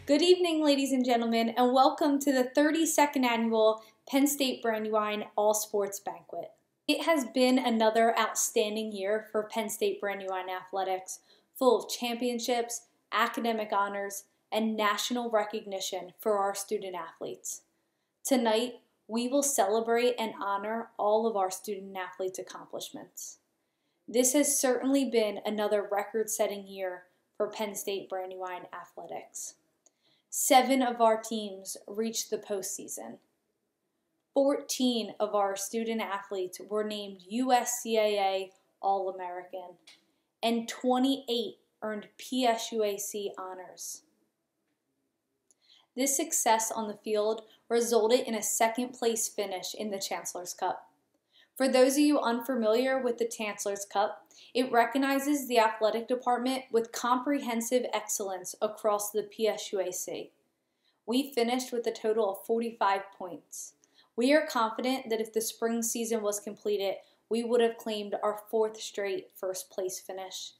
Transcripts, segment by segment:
Good evening, ladies and gentlemen, and welcome to the 32nd annual Penn State Brandywine All Sports Banquet. It has been another outstanding year for Penn State Brandywine athletics, full of championships, academic honors, and national recognition for our student athletes. Tonight, we will celebrate and honor all of our student athletes' accomplishments. This has certainly been another record-setting year for Penn State Brandywine athletics. 7 of our teams reached the postseason. 14 of our student athletes were named USCAA AllAmerican, and 28 earned PSUAC honors. This success on the field resulted in a second-place finish in the Chancellor's Cup. For those of you unfamiliar with the Chancellor's Cup, it recognizes the athletic department with comprehensive excellence across the PSUAC. We finished with a total of 45 points. We are confident that if the spring season was completed, we would have claimed our 4th straight first-place finish.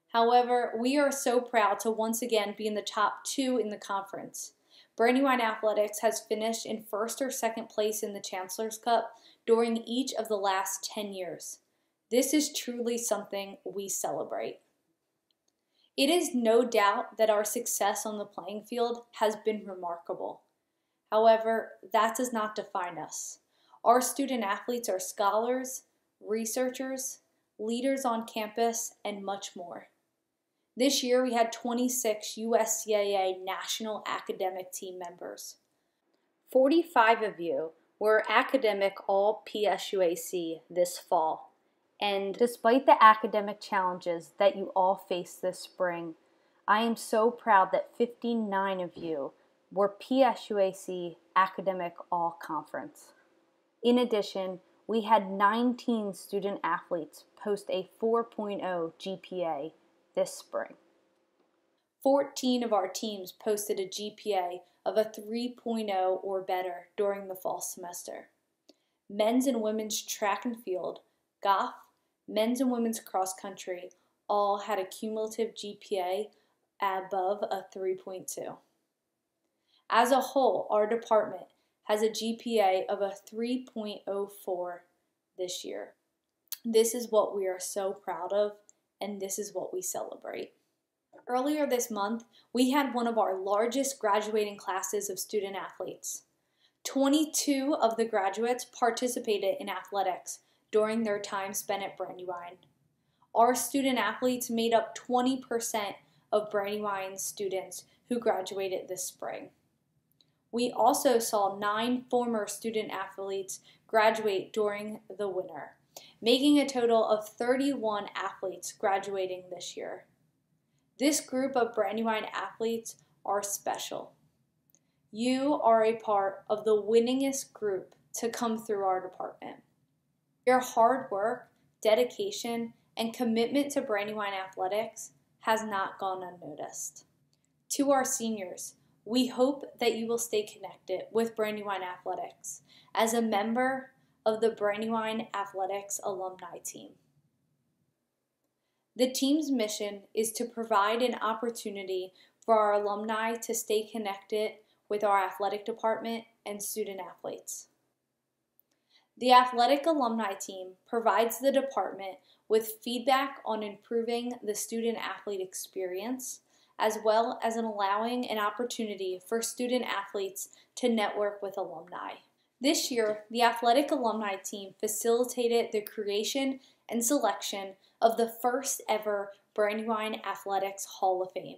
However, we are so proud to once again be in the top 2 in the conference. Brandywine Athletics has finished in 1st or 2nd place in the Chancellor's Cup during each of the last 10 years. This is truly something we celebrate. It is no doubt that our success on the playing field has been remarkable. However, that does not define us. Our student athletes are scholars, researchers, leaders on campus, and much more. This year, we had 26 USCAA National Academic Team members. 45 of you were academic All-PSUAC this fall. And despite the academic challenges that you all faced this spring, I am so proud that 59 of you were PSUAC Academic All-Conference. In addition, we had 19 student athletes post a 4.0 GPA this spring. 14 of our teams posted a GPA of a 3.0 or better during the fall semester. Men's and women's track and field, golf, men's and women's cross country all had a cumulative GPA above a 3.2. As a whole, our department has a GPA of a 3.04 this year. This is what we are so proud of, and this is what we celebrate. Earlier this month, we had one of our largest graduating classes of student athletes. 22 of the graduates participated in athletics during their time spent at Brandywine. Our student athletes made up 20% of Brandywine students who graduated this spring. We also saw 9 former student athletes graduate during the winter, making a total of 31 athletes graduating this year. This group of Brandywine athletes are special. You are a part of the winningest group to come through our department. Your hard work, dedication, and commitment to Brandywine athletics has not gone unnoticed. To our seniors, we hope that you will stay connected with Brandywine athletics as a member of the Brandywine Athletics alumni team. The team's mission is to provide an opportunity for our alumni to stay connected with our athletic department and student athletes. The athletic alumni team provides the department with feedback on improving the student athlete experience, as well as allowing an opportunity for student athletes to network with alumni. This year, the athletic alumni team facilitated the creation and selection of the first ever Brandywine Athletics Hall of Fame.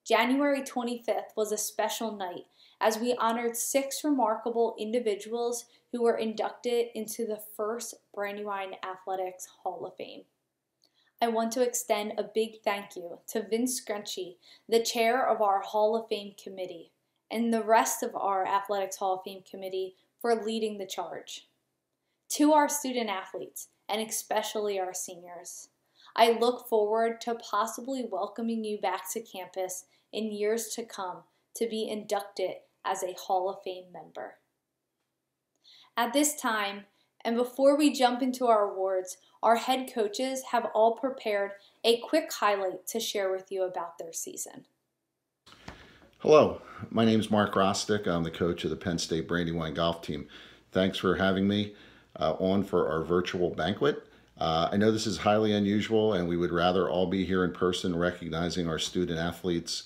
January 25th was a special night as we honored 6 remarkable individuals who were inducted into the first Brandywine Athletics Hall of Fame. I want to extend a big thank you to Vince Scrunchy, the chair of our Hall of Fame committee, and the rest of our Athletics Hall of Fame committee for leading the charge. To our student athletes, and especially our seniors, I look forward to possibly welcoming you back to campus in years to come to be inducted as a Hall of Fame member. At this time, and before we jump into our awards, our head coaches have all prepared a quick highlight to share with you about their season. Hello, my name is Mark Rostick. I'm the coach of the Penn State Brandywine golf team. Thanks for having me on for our virtual banquet. I know this is highly unusual, and we would rather all be here in person recognizing our student athletes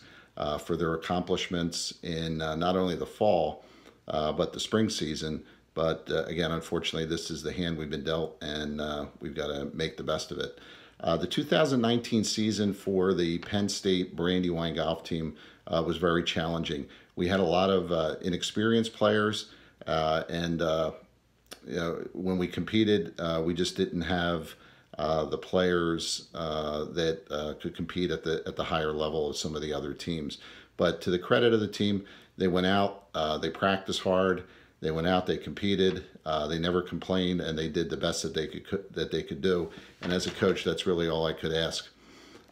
for their accomplishments in not only the fall, but the spring season. But again, unfortunately, this is the hand we've been dealt, and we've got to make the best of it. The 2019 season for the Penn State Brandywine golf team was very challenging. We had a lot of inexperienced players, and when we competed, we just didn't have the players that could compete at the higher level of some of the other teams. But to the credit of the team, they went out, they practiced hard, they went out, they competed, they never complained, and they did the best that they could do. And as a coach, that's really all I could ask.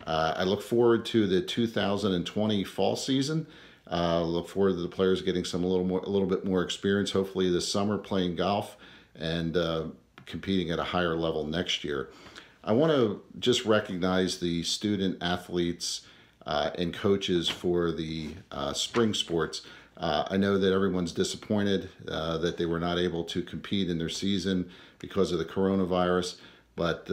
I look forward to the 2020 fall season. Look forward to the players getting a little bit more experience, hopefully this summer playing golf and competing at a higher level next year. I want to just recognize the student athletes and coaches for the spring sports. I know that everyone's disappointed that they were not able to compete in their season because of the coronavirus, but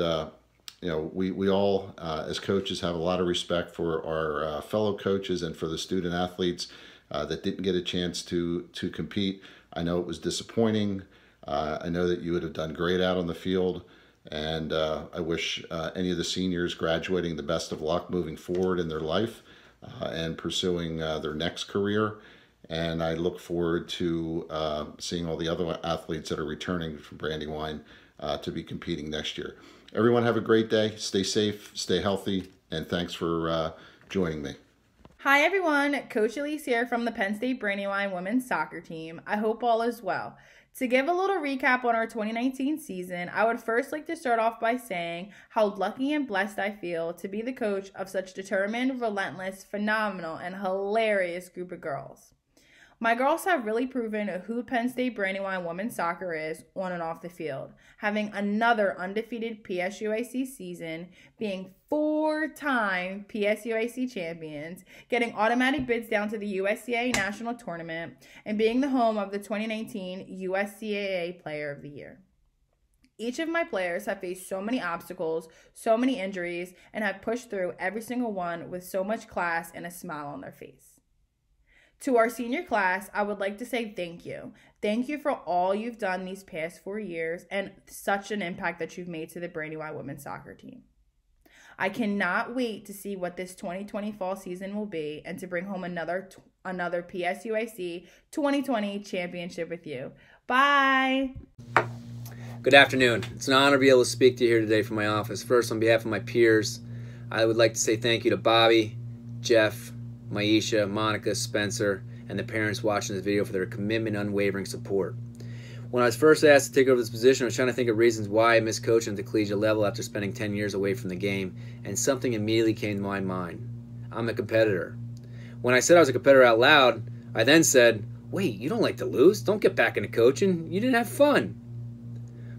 we all, as coaches, have a lot of respect for our fellow coaches and for the student athletes that didn't get a chance to compete. I know it was disappointing. I know that you would have done great out on the field, and I wish any of the seniors graduating the best of luck moving forward in their life and pursuing their next career. And I look forward to seeing all the other athletes that are returning from Brandywine to be competing next year. Everyone have a great day. Stay safe, stay healthy, and thanks for joining me. Hi everyone, Coach Elee here from the Penn State Brandywine women's soccer team. I hope all is well. To give a little recap on our 2019 season, I would first like to start off by saying how lucky and blessed I feel to be the coach of such determined, relentless, phenomenal, and hilarious group of girls. My girls have really proven who Penn State Brandywine women's soccer is on and off the field, having another undefeated PSUAC season, being 4-time PSUAC champions, getting automatic bids down to the USCAA National Tournament, and being the home of the 2019 USCAA Player of the Year. Each of my players have faced so many obstacles, so many injuries, and have pushed through every single one with so much class and a smile on their face. To our senior class, I would like to say thank you. Thank you for all you've done these past 4 years and such an impact that you've made to the Brandywine women's soccer team. I cannot wait to see what this 2020 fall season will be and to bring home another PSUAC 2020 championship with you. Bye! Good afternoon. It's an honor to be able to speak to you here today from my office. First, on behalf of my peers, I would like to say thank you to Bobby, Jeff, Maisha, Monica, Spencer, and the parents watching this video for their commitment and unwavering support. When I was first asked to take over this position, I was trying to think of reasons why I missed coaching at the collegiate level after spending 10 years away from the game, and something immediately came to my mind. I'm a competitor. When I said I was a competitor out loud, I then said, wait, you don't like to lose? Don't get back into coaching. You didn't have fun.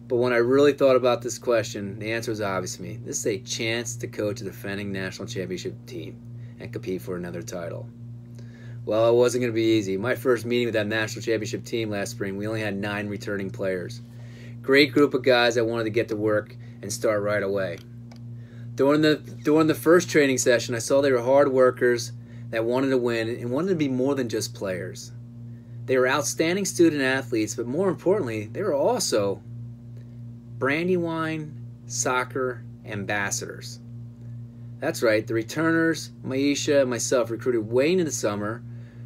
But when I really thought about this question, the answer was obvious to me. This is a chance to coach a defending national championship team and compete for another title. Well, it wasn't going to be easy. My first meeting with that national championship team last spring, we only had 9 returning players. Great group of guys that wanted to get to work and start right away. During the first training session, I saw they were hard workers that wanted to win and wanted to be more than just players. They were outstanding student athletes, but more importantly, they were also Brandywine soccer ambassadors. That's right, the returners, Maisha, and myself recruited way into the summer,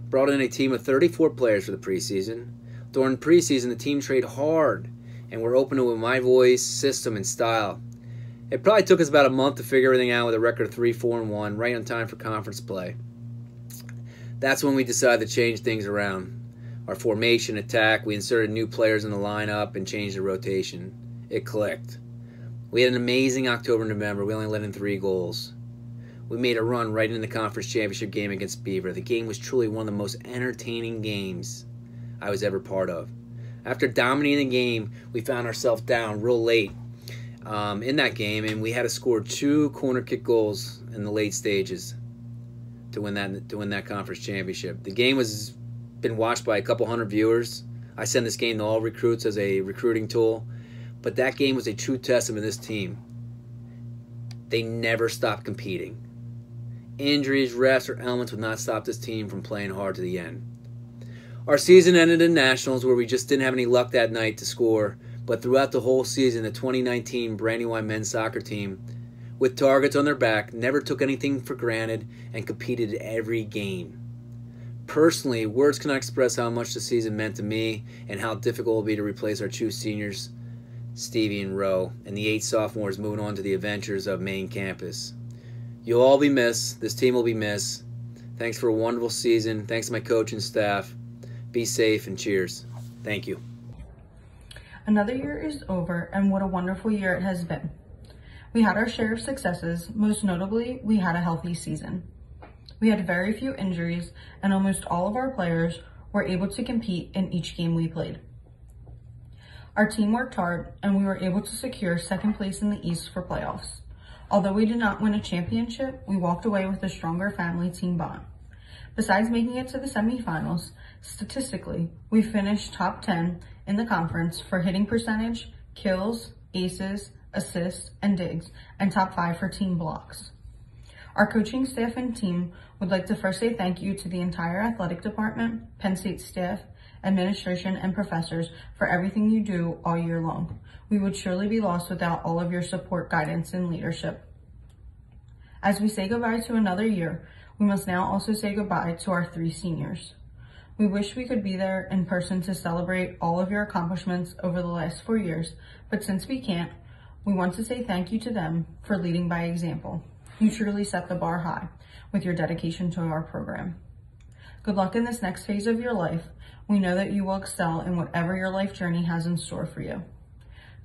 brought in a team of 34 players for the preseason. During preseason, the team trained hard and were open to my voice, system, and style. It probably took us about a month to figure everything out with a record of 3-4-1, right on time for conference play. That's when we decided to change things around. Our formation, attack, we inserted new players in the lineup and changed the rotation. It clicked. We had an amazing October and November. We only let in 3 goals. We made a run right in the conference championship game against Beaver. The game was truly one of the most entertaining games I was ever part of. After dominating the game, we found ourselves down real late in that game, and we had to score 2 corner kick goals in the late stages. to win that conference championship. The game was been watched by a couple hundred viewers. I send this game to all recruits as a recruiting tool, but that game was a true testament to this team. They never stopped competing. Injuries, refs, or elements would not stop this team from playing hard to the end. Our season ended in nationals where we just didn't have any luck that night to score, but throughout the whole season, the 2019 Brandywine men's soccer team, with targets on their back, never took anything for granted and competed every game. Personally, words cannot express how much the season meant to me and how difficult it will be to replace our two seniors, Stevie and Roe, and the 8 sophomores moving on to the adventures of main campus. You'll all be missed. This team will be missed. Thanks for a wonderful season. Thanks to my coach and staff. Be safe and cheers. Thank you. Another year is over, and what a wonderful year it has been. We had our share of successes. Most notably, we had a healthy season. We had very few injuries, and almost all of our players were able to compete in each game we played. Our team worked hard, and we were able to secure second place in the East for playoffs. Although we did not win a championship, we walked away with a stronger family team bond. Besides making it to the semifinals, statistically, we finished top 10 in the conference for hitting percentage, kills, aces, assists, and digs, and top 5 for team blocks. Our coaching staff and team would like to first say thank you to the entire athletic department, Penn State staff, administration, and professors for everything you do all year long. We would surely be lost without all of your support, guidance, and leadership. As we say goodbye to another year, we must now also say goodbye to our 3 seniors. We wish we could be there in person to celebrate all of your accomplishments over the last 4 years, but since we can't, we want to say thank you to them for leading by example. You truly set the bar high with your dedication to our program. Good luck in this next phase of your life. We know that you will excel in whatever your life journey has in store for you.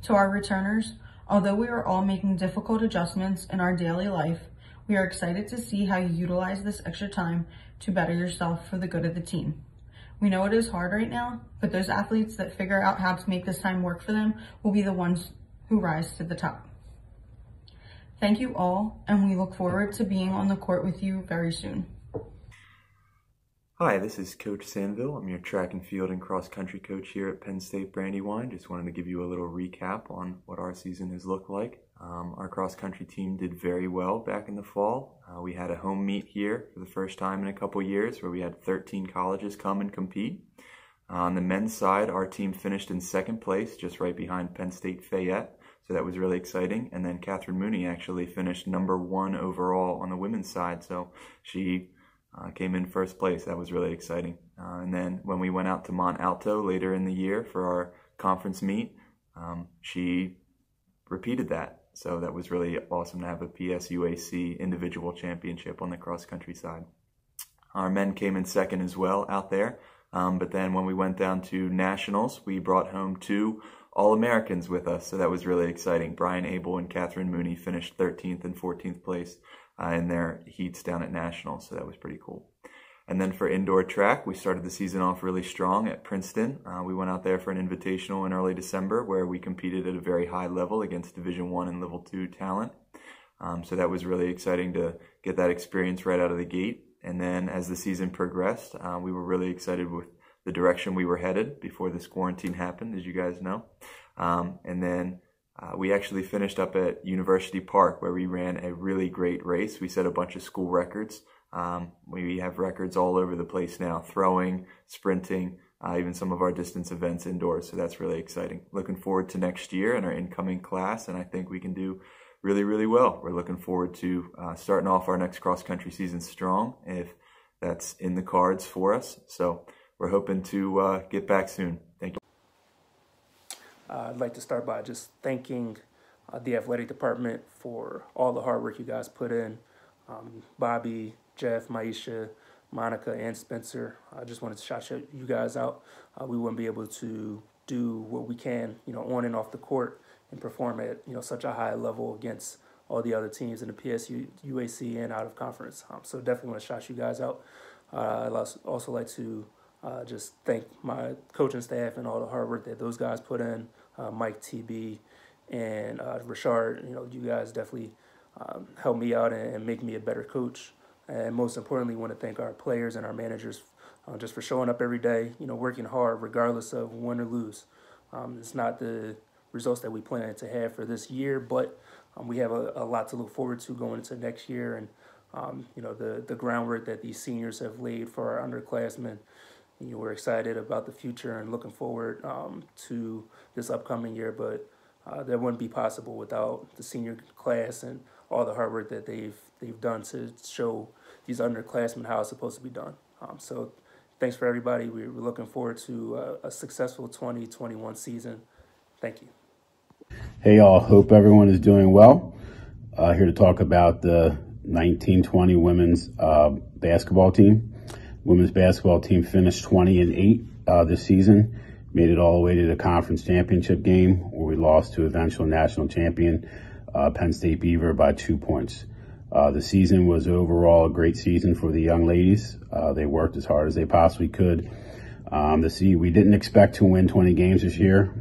To our returners, although we are all making difficult adjustments in our daily life, we are excited to see how you utilize this extra time to better yourself for the good of the team. We know it is hard right now, but those athletes that figure out how to make this time work for them will be the ones who rise to the top. Thank you all, and we look forward to being on the court with you very soon. Hi, this is Coach Sanville. I'm your track and field and cross country coach here at Penn State Brandywine. Just wanted to give you a little recap on what our season has looked like. Our cross country team did very well back in the fall. We had a home meet here for the first time in a couple years where we had 13 colleges come and compete. On the men's side, our team finished in second place, just right behind Penn State Fayette. So that was really exciting. And then Catherine Mooney actually finished number 1 overall on the women's side. So she came in first place. That was really exciting. And then when we went out to Mont Alto later in the year for our conference meet, she repeated that. So that was really awesome to have a PSUAC individual championship on the cross-country side. Our men came in second as well out there. But then when we went down to nationals, we brought home 2 All-Americans with us. So that was really exciting. Brian Abel and Catherine Mooney finished 13th and 14th place in their heats down at nationals. So that was pretty cool. And then for indoor track, we started the season off really strong at Princeton. We went out there for an invitational in early December where we competed at a very high level against Division I and Level II talent. So that was really exciting to get that experience right out of the gate. And then as the season progressed, we were really excited with the direction we were headed before this quarantine happened, as you guys know. And then we actually finished up at University Park where we ran a really great race. We set a bunch of school records. We have records all over the place now, throwing, sprinting, even some of our distance events indoors. So that's really exciting. Looking forward to next year and our incoming class, and I think we can do really, really well. We're looking forward to starting off our next cross-country season strong, if that's in the cards for us. So we're hoping to get back soon. Thank you. I'd like to start by just thanking the athletic department for all the hard work you guys put in. Bobby, Jeff, Maisha, Monica, and Spencer. I just wanted to shout you guys out. We wouldn't be able to do what we can, on and off the court and perform at, such a high level against all the other teams in the PSU, UAC, and out of conference. So definitely want to shout you guys out. I'd also like to just thank my coaching staff and all the hard work that those guys put in. Mike, TB, and Rashard. You guys definitely helped me out and make me a better coach. And most importantly, want to thank our players and our managers just for showing up every day, working hard regardless of win or lose. It's not the results that we plan to have for this year, but we have a lot to look forward to going into next year. And, the groundwork that these seniors have laid for our underclassmen, we're excited about the future and looking forward to this upcoming year. But that wouldn't be possible without the senior class and all the hard work that they've done to show these underclassmen how it's supposed to be done. So thanks for everybody. We're looking forward to a successful 2021 season. Thank you. Hey y'all, hope everyone is doing well. Here to talk about the 1920 women's basketball team. Women's basketball team finished 20-8 this season. Made it all the way to the conference championship game where we lost to eventual national champion Penn State Beaver by 2 points. The season was overall a great season for the young ladies. They worked as hard as they possibly could. We didn't expect to win 20 games this year.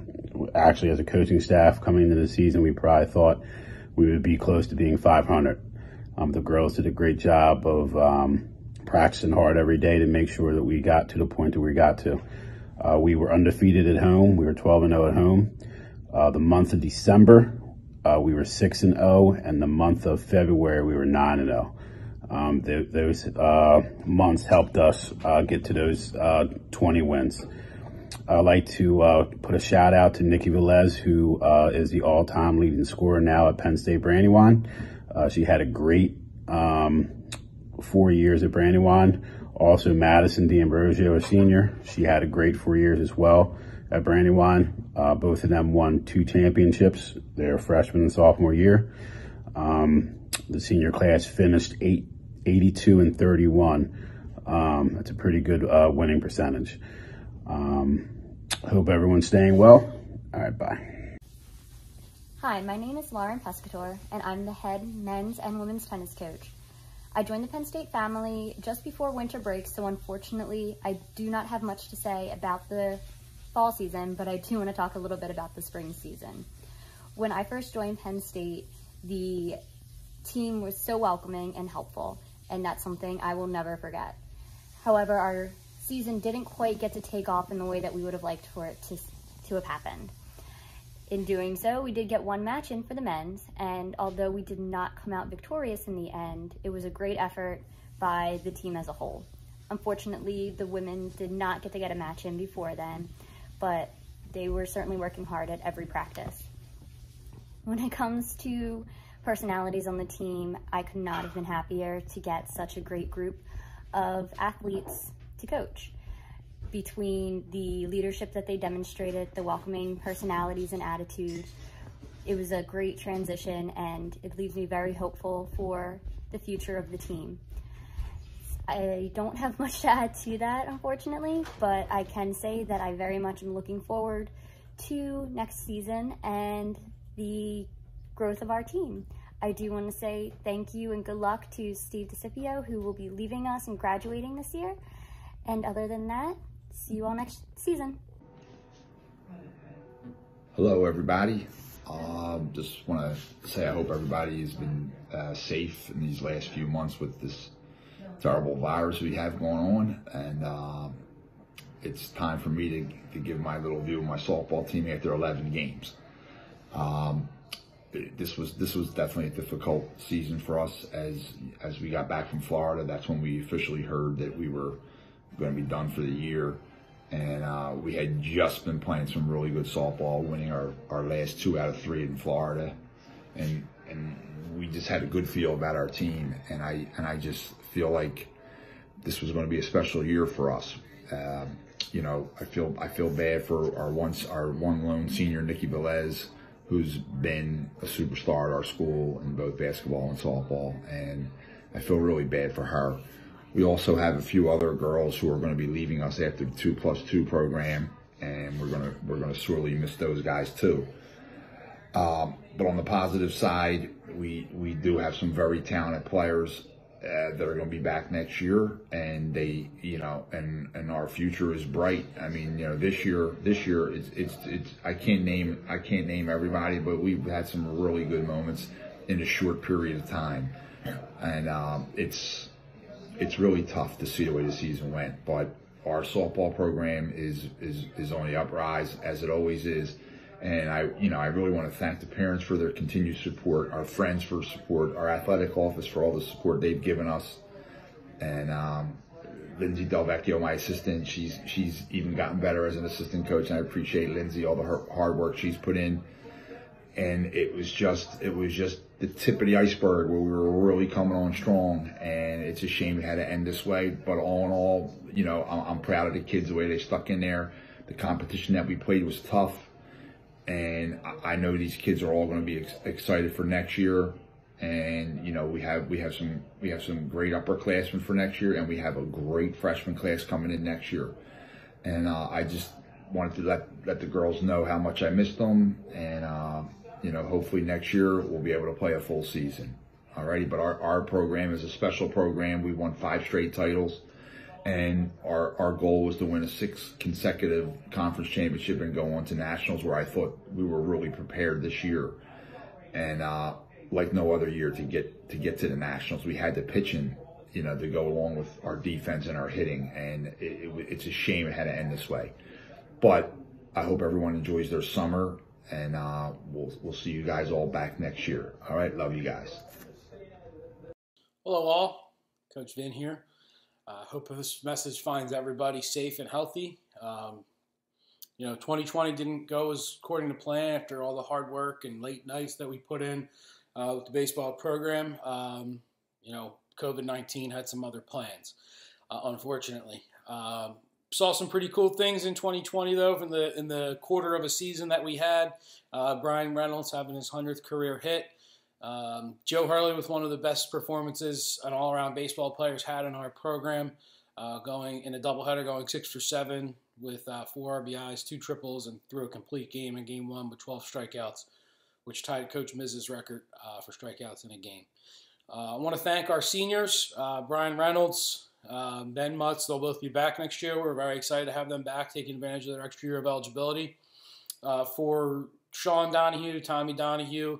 Actually, as a coaching staff coming into the season, we probably thought we would be close to being 500. The girls did a great job of practicing hard every day to make sure that we got to the point that we got to. We were undefeated at home. We were 12-0 at home. The month of December, we were 6-0, and the month of February, we were 9-0. Those months helped us get to those 20 wins. I'd like to put a shout out to Nikki Velez, who is the all-time leading scorer now at Penn State Brandywine. She had a great 4 years at Brandywine. Also, Madison D'Ambrosio, a senior. She had a great 4 years as well at Brandywine. Both of them won 2 championships their freshman and sophomore year. The senior class finished 82-31. That's a pretty good winning percentage. Hope everyone's staying well. All right, bye. Hi, my name is Lauren Pescator, and I'm the head men's and women's tennis coach. I joined the Penn State family just before winter break, so unfortunately I do not have much to say about the fall season, but I do want to talk a little bit about the spring season. When I first joined Penn State, the team was so welcoming and helpful, and that's something I will never forget. However, our season didn't quite get to take off in the way that we would have liked for it to have happened. In doing so, we did get one match in for the men's, and although we did not come out victorious in the end, it was a great effort by the team as a whole. Unfortunately, the women did not get to get a match in before then, but they were certainly working hard at every practice. When it comes to personalities on the team, I could not have been happier to get such a great group of athletes to coach. Between the leadership that they demonstrated, the welcoming personalities and attitude, it was a great transition, and it leaves me very hopeful for the future of the team. I don't have much to add to that, unfortunately, but I can say that I very much am looking forward to next season and the growth of our team. I do want to say thank you and good luck to Steve DeCipio, who will be leaving us and graduating this year. And other than that, see you all next season. Hello, everybody. Just want to say I hope everybody has been safe in these last few months with this terrible virus we have going on. And it's time for me to give my little view of my softball team after 11 games. This was definitely a difficult season for us as we got back from Florida. That's when we officially heard that we were going to be done for the year. And we had just been playing some really good softball, winning our last 2 out of 3 in Florida. And we just had a good feel about our team. And I just feel like this was going to be a special year for us. You know, I feel bad for our one lone senior, Nikki Velez, who's been a superstar at our school in both basketball and softball. And I feel really bad for her. We also have a few other girls who are going to be leaving us after the 2+2 program, and we're going to sorely miss those guys too. But on the positive side, we do have some very talented players that are going to be back next year, and they, you know, and our future is bright. I mean, you know, this year it's I can't name everybody, but we've had some really good moments in a short period of time, and it's really tough to see the way the season went. But our softball program is on the uprise, as it always is. And I really want to thank the parents for their continued support, our friends for support, our athletic office for all the support they've given us, and Lindsay Delvecchio, my assistant. She's even gotten better as an assistant coach, and I appreciate Lindsay, all the hard work she's put in. And it was just the tip of the iceberg where we were really coming on strong, and it's a shame it had to end this way. But all in all, I'm proud of the kids, the way they stuck in there. The competition that we played was tough. And I know these kids are all going to be excited for next year, and we have some great upperclassmen for next year, and we have a great freshman class coming in next year. And I just wanted to let the girls know how much I missed them, and hopefully next year we'll be able to play a full season. Alrighty, but our program is a special program. We won 5 straight titles. And our goal was to win a 6th consecutive conference championship and go on to nationals, where I thought we were really prepared this year. And like no other year to get to the nationals, we had the pitching, to go along with our defense and our hitting. And it's a shame it had to end this way. But I hope everyone enjoys their summer, and we'll see you guys all back next year. All right, love you guys. Hello all, Coach Vin here. Hope this message finds everybody safe and healthy. 2020 didn't go as according to plan after all the hard work and late nights that we put in with the baseball program. COVID-19 had some other plans, unfortunately. Saw some pretty cool things in 2020, though, in the quarter of a season that we had. Brian Reynolds having his 100th career hit. Joe Hurley with one of the best performances an all-around baseball player's had in our program, going in a doubleheader, going 6 for 7 with 4 RBIs, 2 triples, and threw a complete game in Game 1 with 12 strikeouts, which tied Coach Miz's record for strikeouts in a game. I want to thank our seniors, Brian Reynolds, Ben Mutz. They'll both be back next year. We're very excited to have them back, taking advantage of their extra year of eligibility. For Sean Donahue, Tommy Donahue,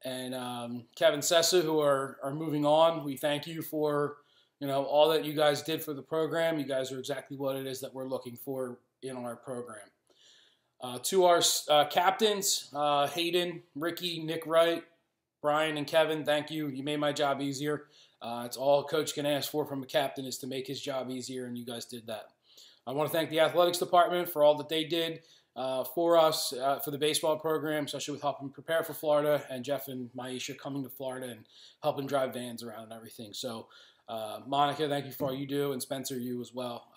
and Kevin Sessa, who are moving on, we thank you for all that you guys did for the program. You guys are exactly what it is that we're looking for in our program. To our captains, Hayden, Ricky, Nick Wright, Brian, and Kevin, thank you. You made my job easier. It's all a coach can ask for from a captain, is to make his job easier, and you guys did that. I want to thank the athletics department for all that they did for us, for the baseball program, especially with helping prepare for Florida, and Jeff and Maisha coming to Florida and helping drive vans around and everything. So, Monica, thank you for all you do, and Spencer, you as well.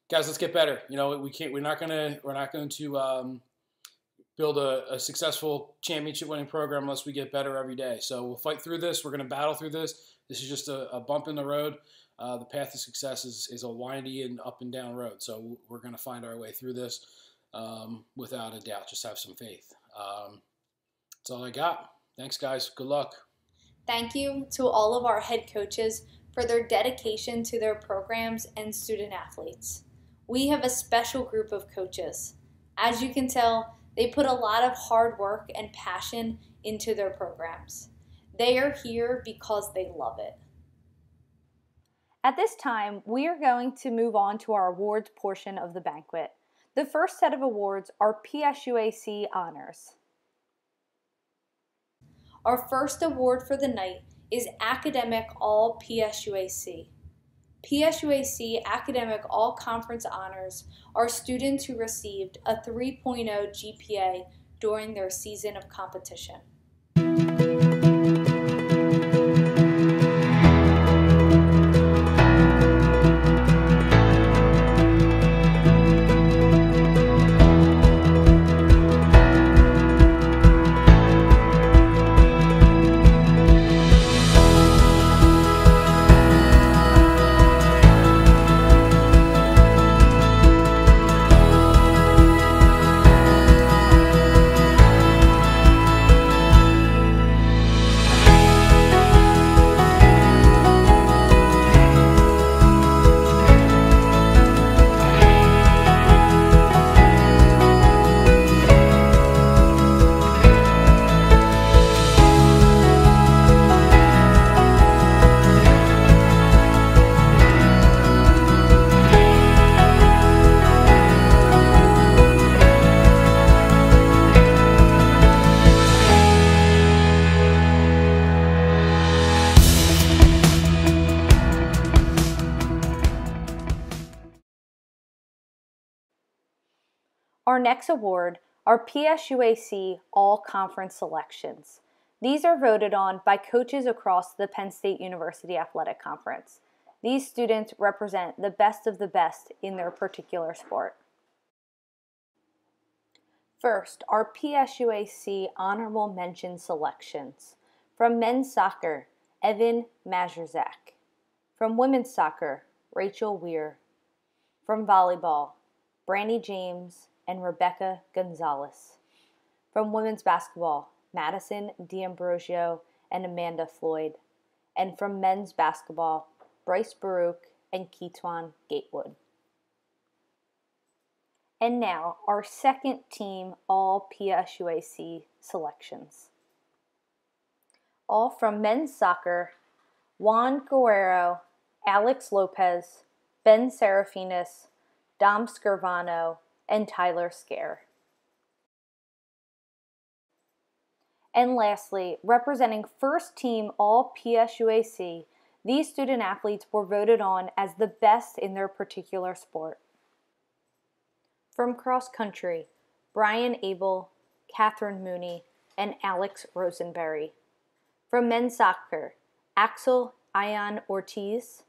Guys, let's get better. We're not going to build a successful championship-winning program unless we get better every day. So we'll fight through this. We're going to battle through this. This is just a bump in the road. The path to success is a windy and up and down road. So we're going to find our way through this without a doubt. Just have some faith. That's all I got. Thanks, guys. Good luck. Thank you to all of our head coaches for their dedication to their programs and student athletes. We have a special group of coaches. As you can tell, they put a lot of hard work and passion into their programs. They are here because they love it. At this time, we are going to move on to our awards portion of the banquet. The first set of awards are PSUAC honors. Our first award for the night is Academic All-PSUAC. PSUAC Academic All-Conference Honors are students who received a 3.0 GPA during their season of competition. Our next award are PSUAC All-Conference Selections. These are voted on by coaches across the Penn State University Athletic Conference. These students represent the best of the best in their particular sport. First, our PSUAC Honorable Mention Selections. From men's soccer, Evan Majerzak. From women's soccer, Rachel Weir. From volleyball, Brandy James and Rebecca Gonzalez. From women's basketball, Madison D'Ambrosio and Amanda Floyd. And from men's basketball, Bryce Baruch and Keetwan Gatewood. And now, our second team all PSUAC selections. All from men's soccer, Juan Guerrero, Alex Lopez, Ben Serafinas, Dom Scarvano, and Tyler Scare. And lastly, representing first team all PSUAC, these student athletes were voted on as the best in their particular sport. From cross country, Brian Abel, Catherine Mooney, and Alex Rosenberry. From men's soccer, Axel Ian Ortiz,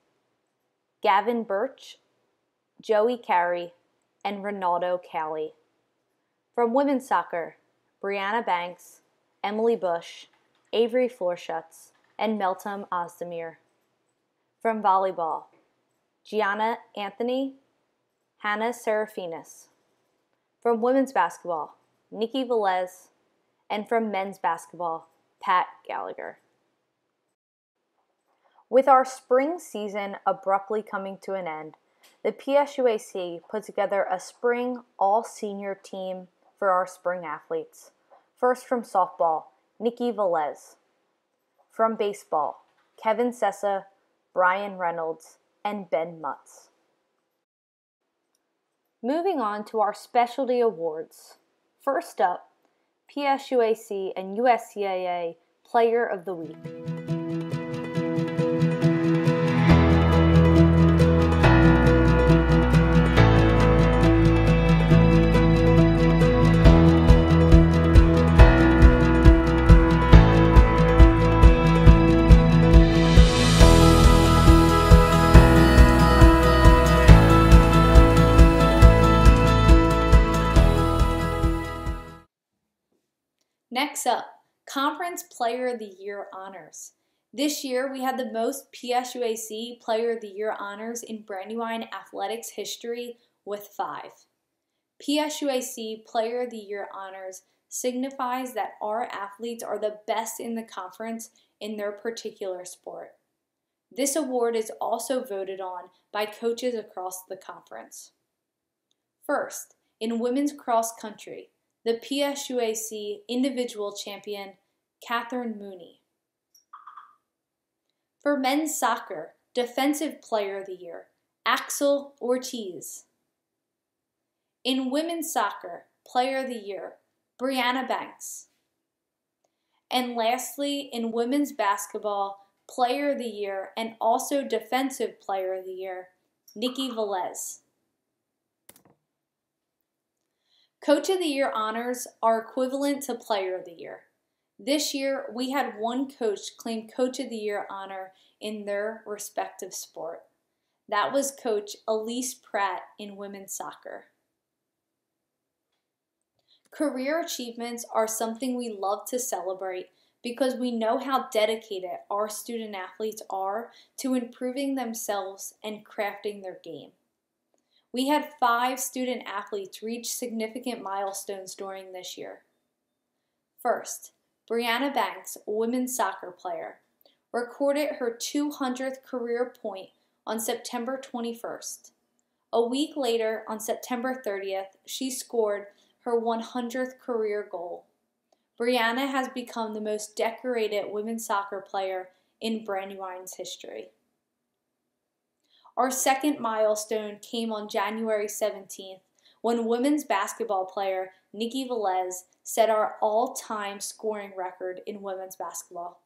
Gavin Birch, Joey Carey, and Ronaldo Cali. From women's soccer, Brianna Banks, Emily Bush, Avery Florschutz, and Meltem Ozdemir. From volleyball, Gianna Anthony, Hannah Serafinas. From women's basketball, Nikki Velez, and from men's basketball, Pat Gallagher. With our spring season abruptly coming to an end, the PSUAC put together a spring all-senior team for our spring athletes. First from softball, Nikki Velez. From baseball, Kevin Sessa, Brian Reynolds, and Ben Mutz. Moving on to our specialty awards. First up, PSUAC and USCAA Player of the Week. Next up, Conference Player of the Year honors. This year, we had the most PSUAC Player of the Year honors in Brandywine athletics history with 5. PSUAC Player of the Year honors signifies that our athletes are the best in the conference in their particular sport. This award is also voted on by coaches across the conference. First, in women's cross country, the PSUAC individual champion, Catherine Mooney. For men's soccer, Defensive Player of the Year, Axel Ortiz. In women's soccer, Player of the Year, Brianna Banks. And lastly, in women's basketball, Player of the Year and also Defensive Player of the Year, Nikki Velez. Coach of the Year honors are equivalent to Player of the Year. This year, we had one coach claim Coach of the Year honor in their respective sport. That was Coach Elise Pratt in women's soccer. Career achievements are something we love to celebrate because we know how dedicated our student athletes are to improving themselves and crafting their game. We had 5 student athletes reach significant milestones during this year. First, Brianna Banks, a women's soccer player, recorded her 200th career point on September 21st. A week later, on September 30th, she scored her 100th career goal. Brianna has become the most decorated women's soccer player in Brandywine's history. Our second milestone came on January 17th when women's basketball player Nikki Velez set our all-time scoring record in women's basketball.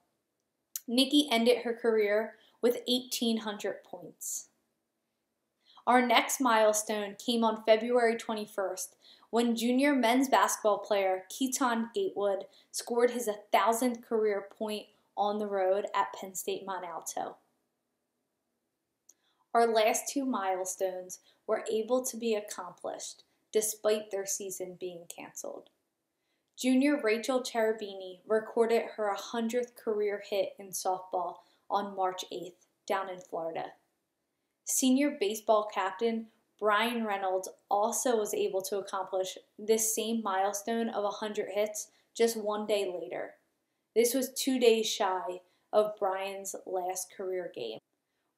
Nikki ended her career with 1,800 points. Our next milestone came on February 21st when junior men's basketball player Keaton Gatewood scored his 1,000th career point on the road at Penn State Mont Alto. Our last two milestones were able to be accomplished despite their season being canceled. Junior Rachel Cherubini recorded her 100th career hit in softball on March 8th down in Florida. Senior baseball captain Brian Reynolds also was able to accomplish this same milestone of 100 hits just one day later. This was 2 days shy of Brian's last career game.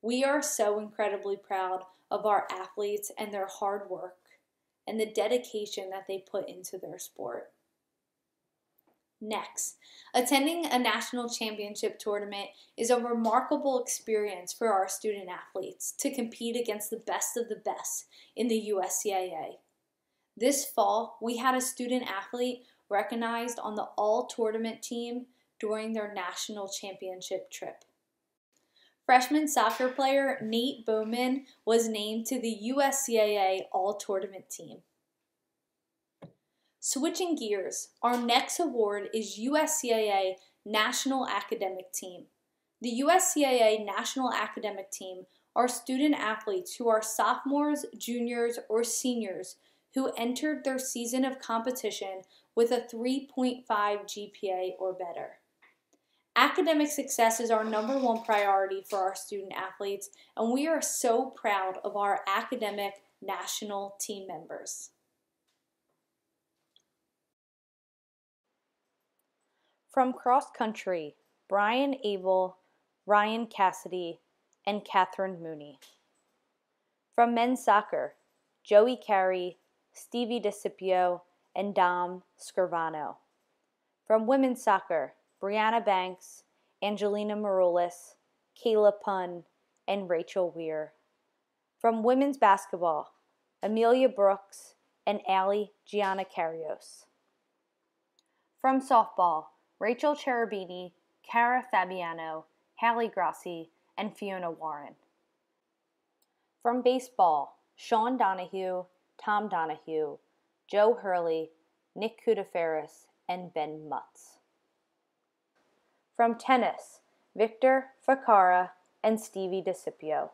We are so incredibly proud of our athletes and their hard work and the dedication that they put into their sport. Next, attending a national championship tournament is a remarkable experience for our student athletes to compete against the best of the best in the USCAA. This fall, we had a student athlete recognized on the all-tournament team during their national championship trip. Freshman soccer player Nate Bowman was named to the USCAA all-tournament team. Switching gears, our next award is USCAA National Academic Team. The USCAA National Academic Team are student athletes who are sophomores, juniors, or seniors who entered their season of competition with a 3.5 GPA or better. Academic success is our #1 priority for our student athletes, and we are so proud of our academic national team members. From cross country, Brian Abel, Ryan Cassidy, and Catherine Mooney. From men's soccer, Joey Carey, Stevie DeCipio, and Dom Scrivano. From women's soccer, Brianna Banks, Angelina Maroulis, Kayla Punn, and Rachel Weir. From women's basketball, Amelia Brooks and Allie Gianna Carrios. From softball, Rachel Cherubini, Cara Fabiano, Hallie Grassi, and Fiona Warren. From baseball, Sean Donahue, Tom Donahue, Joe Hurley, Nick Kudaferis, and Ben Mutz. From tennis, Victor Ficara and Stevie DeCipio.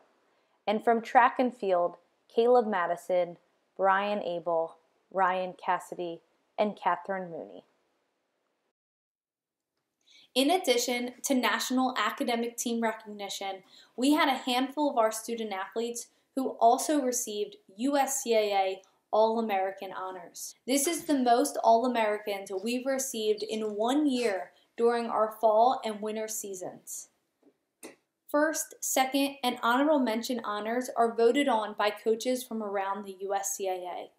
And from track and field, Caleb Madison, Brian Abel, Ryan Cassidy, and Catherine Mooney. In addition to national academic team recognition, we had a handful of our student athletes who also received USCAA AllAmerican honors. This is the most All-Americans we've received in 1 year during our fall and winter seasons. First, second, and honorable mention honors are voted on by coaches from around the USCAA.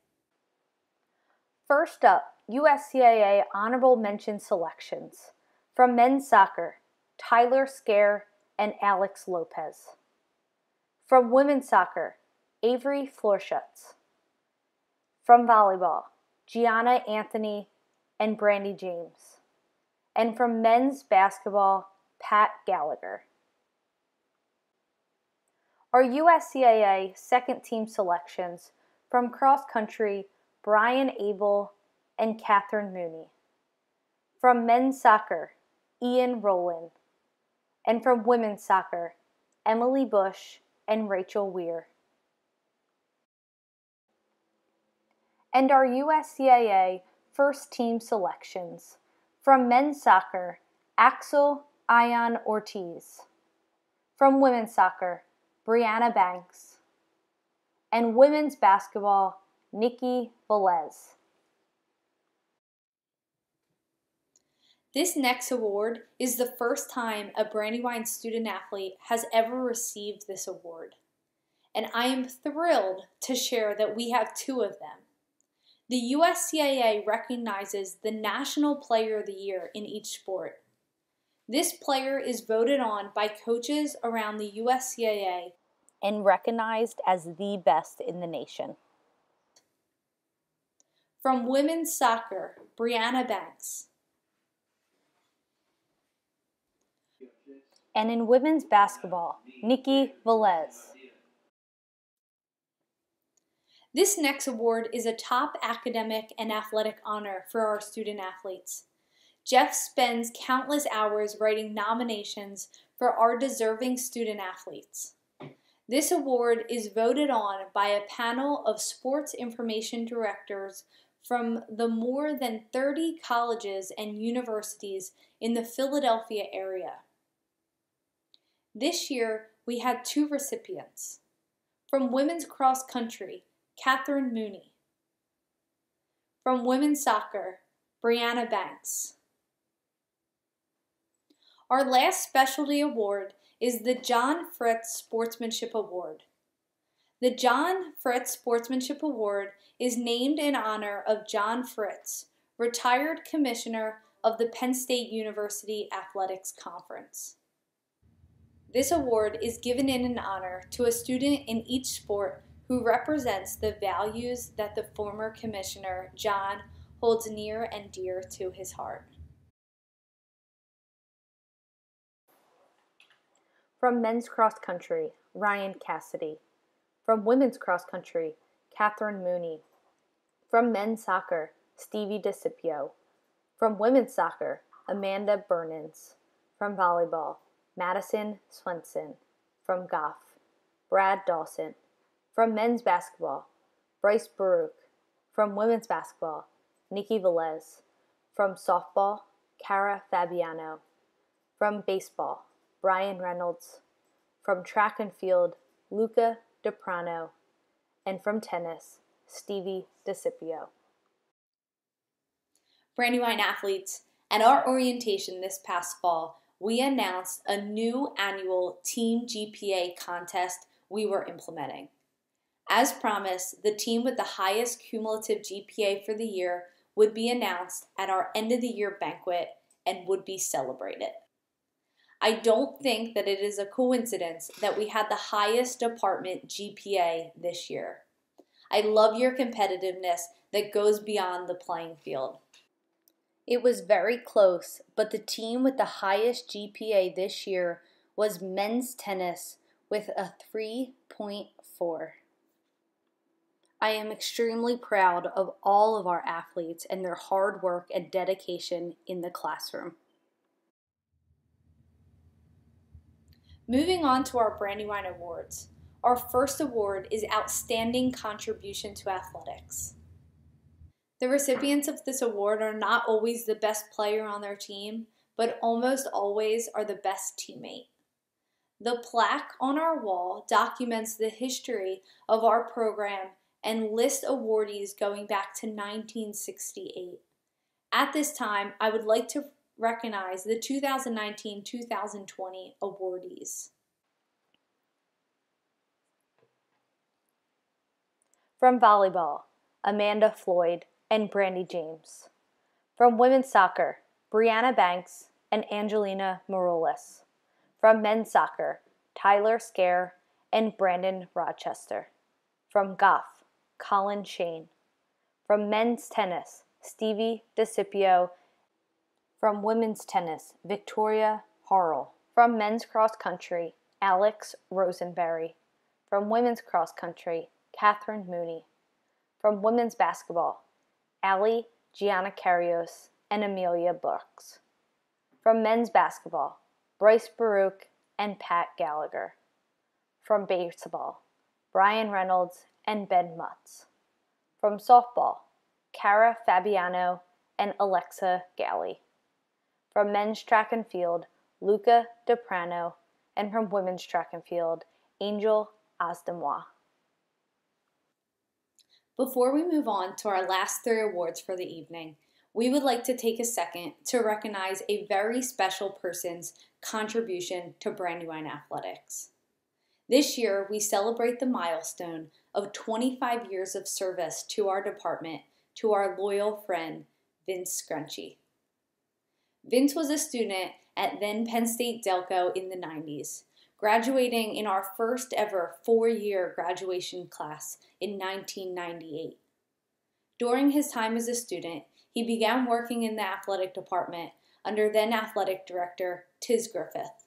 First up, USCAA honorable mention selections. From men's soccer, Tyler Scare and Alex Lopez. From women's soccer, Avery Florschutz. From volleyball, Gianna Anthony and Brandy James. And from men's basketball, Pat Gallagher. Our USCAA second team selections from cross country, Brian Abel and Catherine Mooney. From men's soccer, Ian Rowland. And from women's soccer, Emily Bush and Rachel Weir. And our USCAA first team selections. From men's soccer, Axel Ion Ortiz. From women's soccer, Brianna Banks. And women's basketball, Nikki Velez. This next award is the first time a Brandywine student athlete has ever received this award. And I am thrilled to share that we have 2 of them. The USCAA recognizes the National Player of the Year in each sport. This player is voted on by coaches around the USCAA and recognized as the best in the nation. From women's soccer, Brianna Banks. And in women's basketball, Nikki Velez. This next award is a top academic and athletic honor for our student athletes. Jeff spends countless hours writing nominations for our deserving student athletes. This award is voted on by a panel of sports information directors from the more than 30 colleges and universities in the Philadelphia area. This year, we had 2 recipients. From women's cross country, Catherine Mooney. From women's soccer, Brianna Banks. Our last specialty award is the John Fritz Sportsmanship Award. The John Fritz Sportsmanship Award is named in honor of John Fritz, retired commissioner of the Penn State University Athletics Conference. This award is given in honor to a student in each sport who represents the values that the former commissioner, John, holds near and dear to his heart. From men's cross country, Ryan Cassidy. From women's cross country, Catherine Mooney. From men's soccer, Stevie DeCipio. From women's soccer, Amanda Burnins. From volleyball, Madison Swenson. From golf, Brad Dawson. From men's basketball, Bryce Baruch. From women's basketball, Nikki Velez. From softball, Cara Fabiano. From baseball, Brian Reynolds. From track and field, Luca DePrano. And from tennis, Stevie DeCipio. Brandywine athletes, at our orientation this past fall, we announced a new annual Team GPA contest we were implementing. As promised, the team with the highest cumulative GPA for the year would be announced at our end-of-the-year banquet and would be celebrated. I don't think that it is a coincidence that we had the highest department GPA this year. I love your competitiveness that goes beyond the playing field. It was very close, but the team with the highest GPA this year was men's tennis with a 3.4. I am extremely proud of all of our athletes and their hard work and dedication in the classroom. Moving on to our Brandywine Awards. Our first award is Outstanding Contribution to Athletics. The recipients of this award are not always the best player on their team, but almost always are the best teammate. The plaque on our wall documents the history of our program and lists awardees going back to 1968. At this time, I would like to recognize the 2019-2020 awardees. From volleyball, Amanda Floyd and Brandy James. From women's soccer, Brianna Banks and Angelina Morales. From men's soccer, Tyler Scare and Brandon Rochester. From golf, Colin Shane. From men's tennis, Stevie DeCipio. From women's tennis, Victoria Harrell. From men's cross country, Alex Rosenberry. From women's cross country, Catherine Mooney. From women's basketball, Elee, Gianna Carrios, and Amelia Brooks. From men's basketball, Bryce Baruch and Pat Gallagher. From baseball, Brian Reynolds and Ben Mutz. From softball, Cara Fabiano and Alexa Galley. From men's track and field, Luca DePrano, and from women's track and field, Angel Asdemois. Before we move on to our last 3 awards for the evening, we would like to take a second to recognize a very special person's contribution to Brandywine Athletics. This year, we celebrate the milestone of 25 years of service to our department to our loyal friend, Vince Scrunchie. Vince was a student at then Penn State Delco in the 90s, graduating in our first ever 4-year graduation class in 1998. During his time as a student, he began working in the athletic department under then athletic director Tiz Griffith.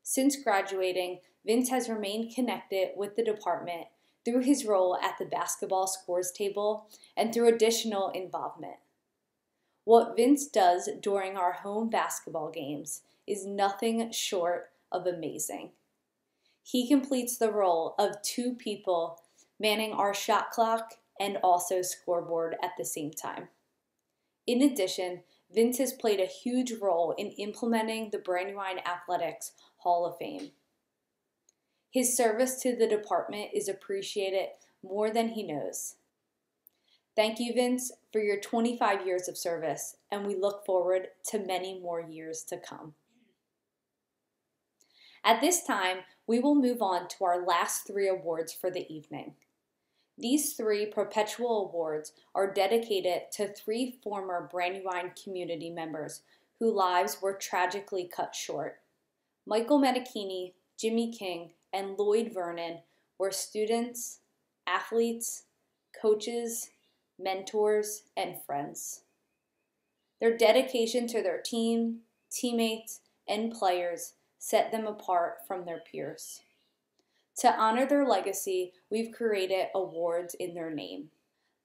Since graduating, Vince has remained connected with the department, through his role at the basketball scores table and through additional involvement. What Vince does during our home basketball games is nothing short of amazing. He completes the role of two people manning our shot clock and also scoreboard at the same time. In addition, Vince has played a huge role in implementing the Brandywine Athletics Hall of Fame. His service to the department is appreciated more than he knows. Thank you, Vince, for your 25 years of service, and we look forward to many more years to come. At this time, we will move on to our last three awards for the evening. These three perpetual awards are dedicated to three former Brandywine community members whose lives were tragically cut short. Michael Mandakini, Jimmy King, and Lloyd Vernon were students, athletes, coaches, mentors, and friends. Their dedication to their team, teammates, and players set them apart from their peers. To honor their legacy, we've created awards in their name.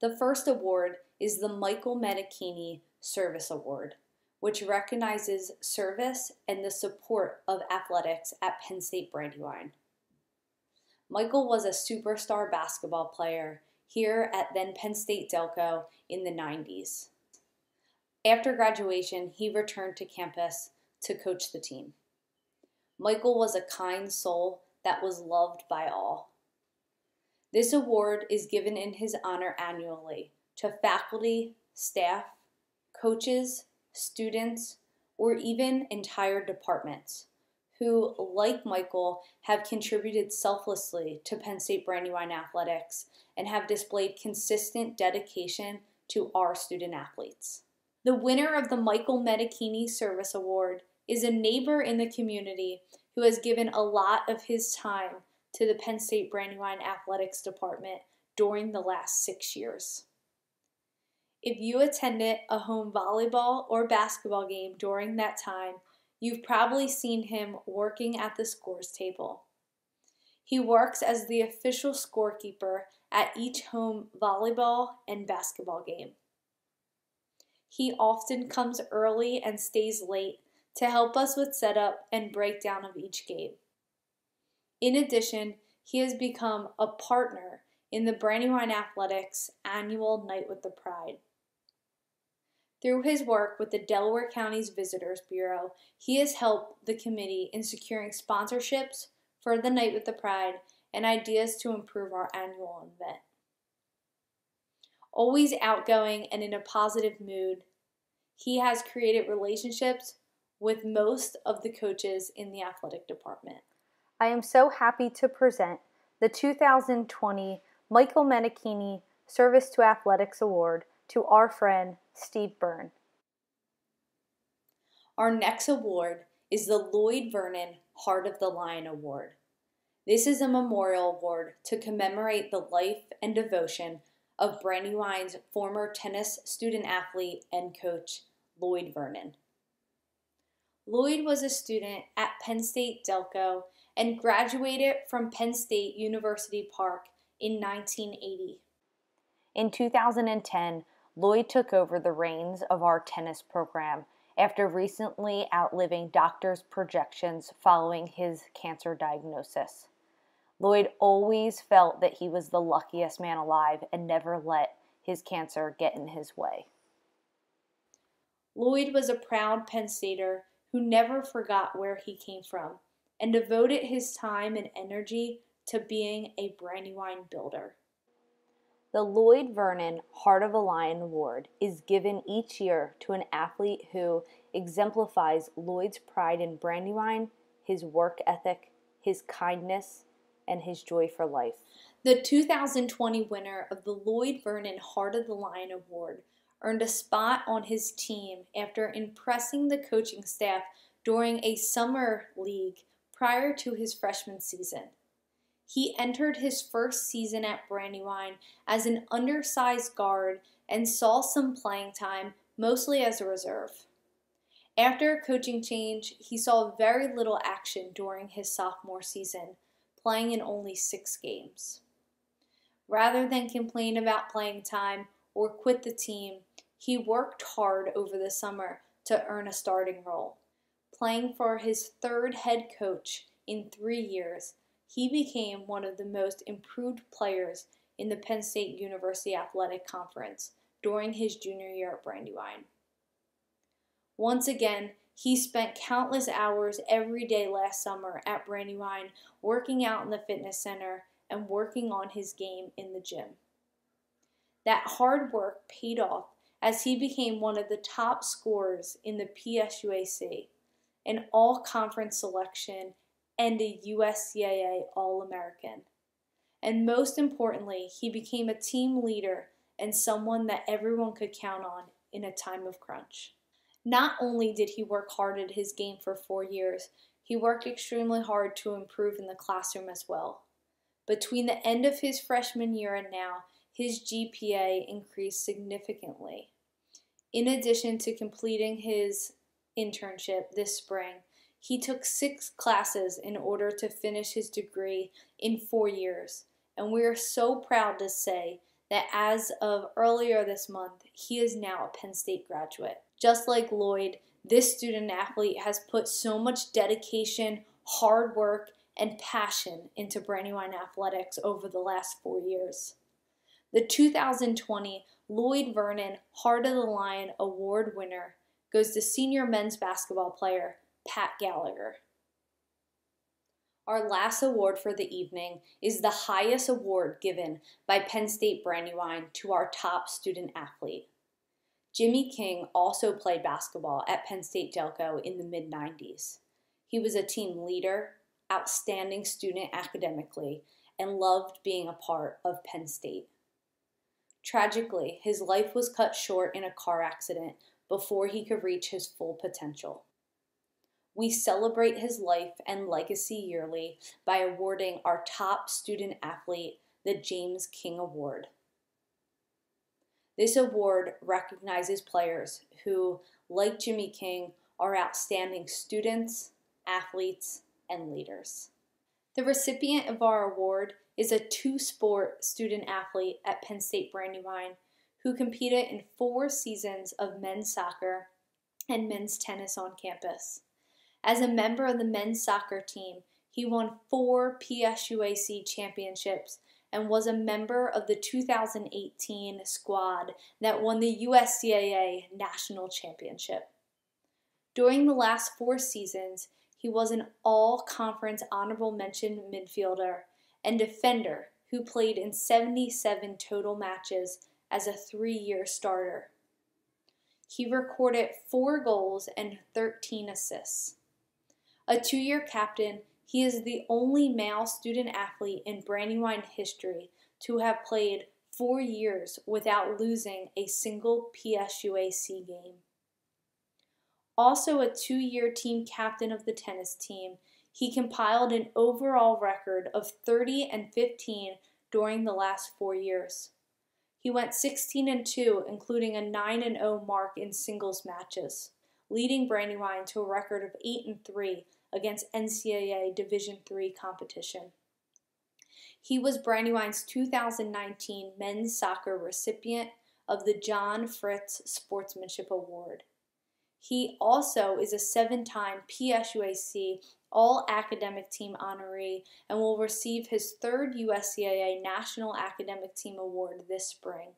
The first award is the Michael Mandakini Service Award, which recognizes service and the support of athletics at Penn State Brandywine. Michael was a superstar basketball player here at then Penn State Delco in the 90s. After graduation, he returned to campus to coach the team. Michael was a kind soul that was loved by all. This award is given in his honor annually to faculty, staff, coaches, students, or even entire departments who, like Michael, have contributed selflessly to Penn State Brandywine athletics and have displayed consistent dedication to our student athletes. The winner of the Michael Mandakini Service Award is a neighbor in the community who has given a lot of his time to the Penn State Brandywine Athletics Department during the last 6 years. If you attended a home volleyball or basketball game during that time, you've probably seen him working at the scores table. He works as the official scorekeeper at each home volleyball and basketball game. He often comes early and stays late to help us with setup and breakdown of each game. In addition, he has become a partner in the Brandywine Athletics annual Night with the Pride. Through his work with the Delaware County's Visitors Bureau, he has helped the committee in securing sponsorships for the Night with the Pride and ideas to improve our annual event. Always outgoing and in a positive mood, he has created relationships with most of the coaches in the athletic department. I am so happy to present the 2020 Michael Mandakini Service to Athletics Award to our friend Steve Byrne. Our next award is the Lloyd Vernon Heart of the Lion Award. This is a memorial award to commemorate the life and devotion of Brandywine's former tennis student athlete and coach, Lloyd Vernon. Lloyd was a student at Penn State Delco and graduated from Penn State University Park in 1980. In 2010, Lloyd took over the reins of our tennis program after recently outliving doctors' projections following his cancer diagnosis. Lloyd always felt that he was the luckiest man alive and never let his cancer get in his way. Lloyd was a proud Penn Stater who never forgot where he came from and devoted his time and energy to being a Brandywine builder. The Lloyd Vernon Heart of a Lion Award is given each year to an athlete who exemplifies Lloyd's pride in Brandywine, his work ethic, his kindness, and his joy for life. The 2020 winner of the Lloyd Vernon Heart of the Lion Award earned a spot on his team after impressing the coaching staff during a summer league prior to his freshman season. He entered his first season at Brandywine as an undersized guard and saw some playing time, mostly as a reserve. After a coaching change, he saw very little action during his sophomore season, playing in only 6 games. Rather than complain about playing time or quit the team, he worked hard over the summer to earn a starting role. Playing for his third head coach in 3 years, he became one of the most improved players in the Penn State University Athletic Conference during his junior year at Brandywine. Once again, he spent countless hours every day last summer at Brandywine working out in the fitness center and working on his game in the gym. That hard work paid off as he became one of the top scorers in the PSUAC, an all-conference selection, and a USCAA AllAmerican. And most importantly, he became a team leader and someone that everyone could count on in a time of crunch. Not only did he work hard at his game for 4 years, he worked extremely hard to improve in the classroom as well. Between the end of his freshman year and now, his GPA increased significantly. In addition to completing his internship this spring, he took 6 classes in order to finish his degree in 4 years, and we are so proud to say that as of earlier this month, he is now a Penn State graduate. Just like Lloyd, this student athlete has put so much dedication, hard work, and passion into Brandywine athletics over the last 4 years. The 2020 Lloyd Vernon Heart of the Lion Award winner goes to senior men's basketball player Pat Gallagher. Our last award for the evening is the highest award given by Penn State Brandywine to our top student athlete. Jimmy King also played basketball at Penn State Delco in the mid-90s. He was a team leader, outstanding student academically, and loved being a part of Penn State. Tragically, his life was cut short in a car accident before he could reach his full potential. We celebrate his life and legacy yearly by awarding our top student athlete the James King Award. This award recognizes players who, like Jimmy King, are outstanding students, athletes, and leaders. The recipient of our award is a 2-sport student athlete at Penn State Brandywine who competed in 4 seasons of men's soccer and men's tennis on campus. As a member of the men's soccer team, he won 4 PSUAC championships and was a member of the 2018 squad that won the USCAA National Championship. During the last 4 seasons, he was an all-conference honorable mention midfielder and defender who played in 77 total matches as a 3-year starter. He recorded 4 goals and 13 assists. A 2-year captain, he is the only male student athlete in Brandywine history to have played 4 years without losing a single PSUAC game. Also a 2-year team captain of the tennis team, he compiled an overall record of 30-15 during the last 4 years. He went 16-2, including a 9-0 mark in singles matches, leading Brandywine to a record of 8-3 against NCAA Division III competition. He was Brandywine's 2019 men's soccer recipient of the John Fritz Sportsmanship Award. He also is a 7-time PSUAC All-Academic Team honoree and will receive his 3rd USCAA National Academic Team Award this spring.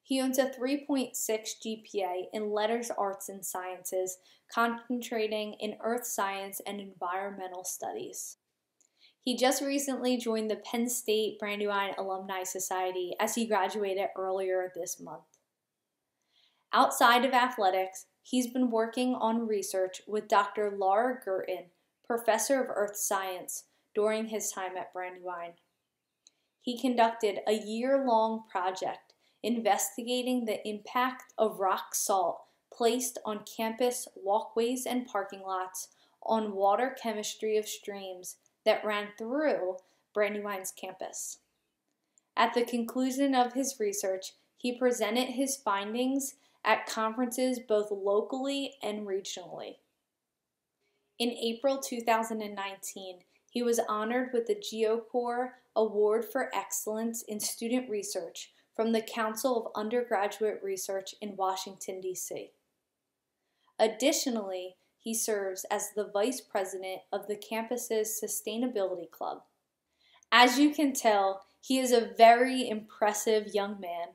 He owns a 3.6 GPA in Letters, Arts, and Sciences, concentrating in earth science and environmental studies. He just recently joined the Penn State Brandywine Alumni Society as he graduated earlier this month. Outside of athletics, he's been working on research with Dr. Laura Gurton, professor of earth science, during his time at Brandywine. He conducted a year-long project investigating the impact of rock salt placed on campus walkways and parking lots on water chemistry of streams that ran through Brandywine's campus. At the conclusion of his research, he presented his findings at conferences both locally and regionally. In April 2019, He was honored with the GPA Award for Excellence in Student Research from the Council of Undergraduate Research in Washington, D.C. Additionally, he serves as the Vice President of the campus's Sustainability Club. As you can tell, he is a very impressive young man.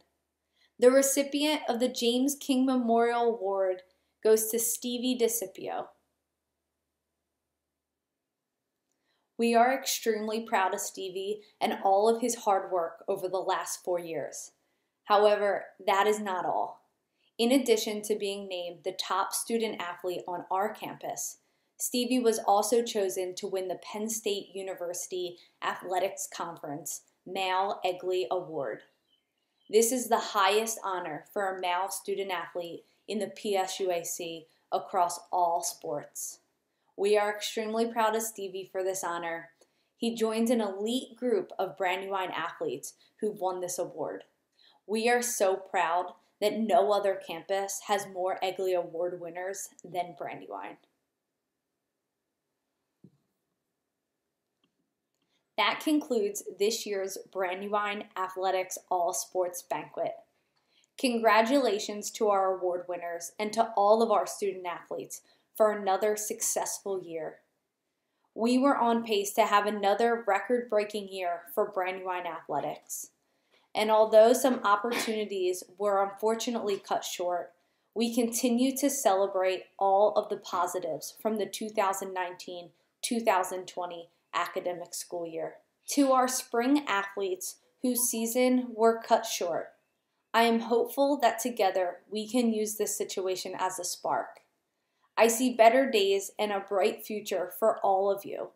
The recipient of the James King Memorial Award goes to Stevie DeCipio. We are extremely proud of Stevie and all of his hard work over the last 4 years. However, that is not all. In addition to being named the top student athlete on our campus, Stevie was also chosen to win the Penn State University Athletics Conference Male Elee Award. This is the highest honor for a male student athlete in the PSUAC across all sports. We are extremely proud of Stevie for this honor. He joins an elite group of Brandywine athletes who've won this award. We are so proud that no other campus has more Elee Award winners than Brandywine. That concludes this year's Brandywine Athletics All Sports Banquet. Congratulations to our award winners and to all of our student athletes for another successful year. We were on pace to have another record-breaking year for Brandywine Athletics. And although some opportunities were unfortunately cut short, we continue to celebrate all of the positives from the 2019-2020 academic school year. To our spring athletes whose season were cut short, I am hopeful that together we can use this situation as a spark. I see better days and a bright future for all of you.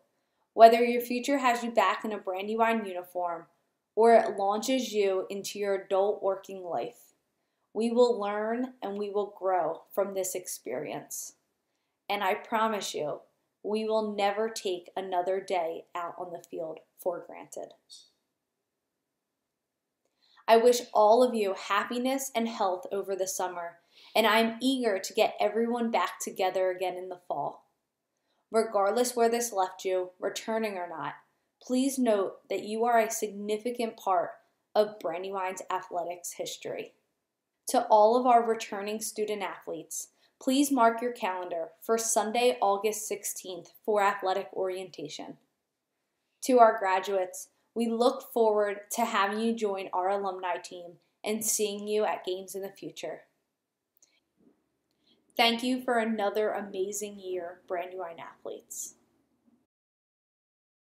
Whether your future has you back in a Brandywine uniform or it launches you into your adult working life, we will learn and we will grow from this experience. And I promise you, we will never take another day out on the field for granted. I wish all of you happiness and health over the summer, and I am eager to get everyone back together again in the fall. Regardless where this left you, returning or not, please note that you are a significant part of Brandywine's athletics history. To all of our returning student athletes, please mark your calendar for Sunday, August 16th for athletic orientation. To our graduates, we look forward to having you join our alumni team and seeing you at games in the future. Thank you for another amazing year, Brandywine athletes.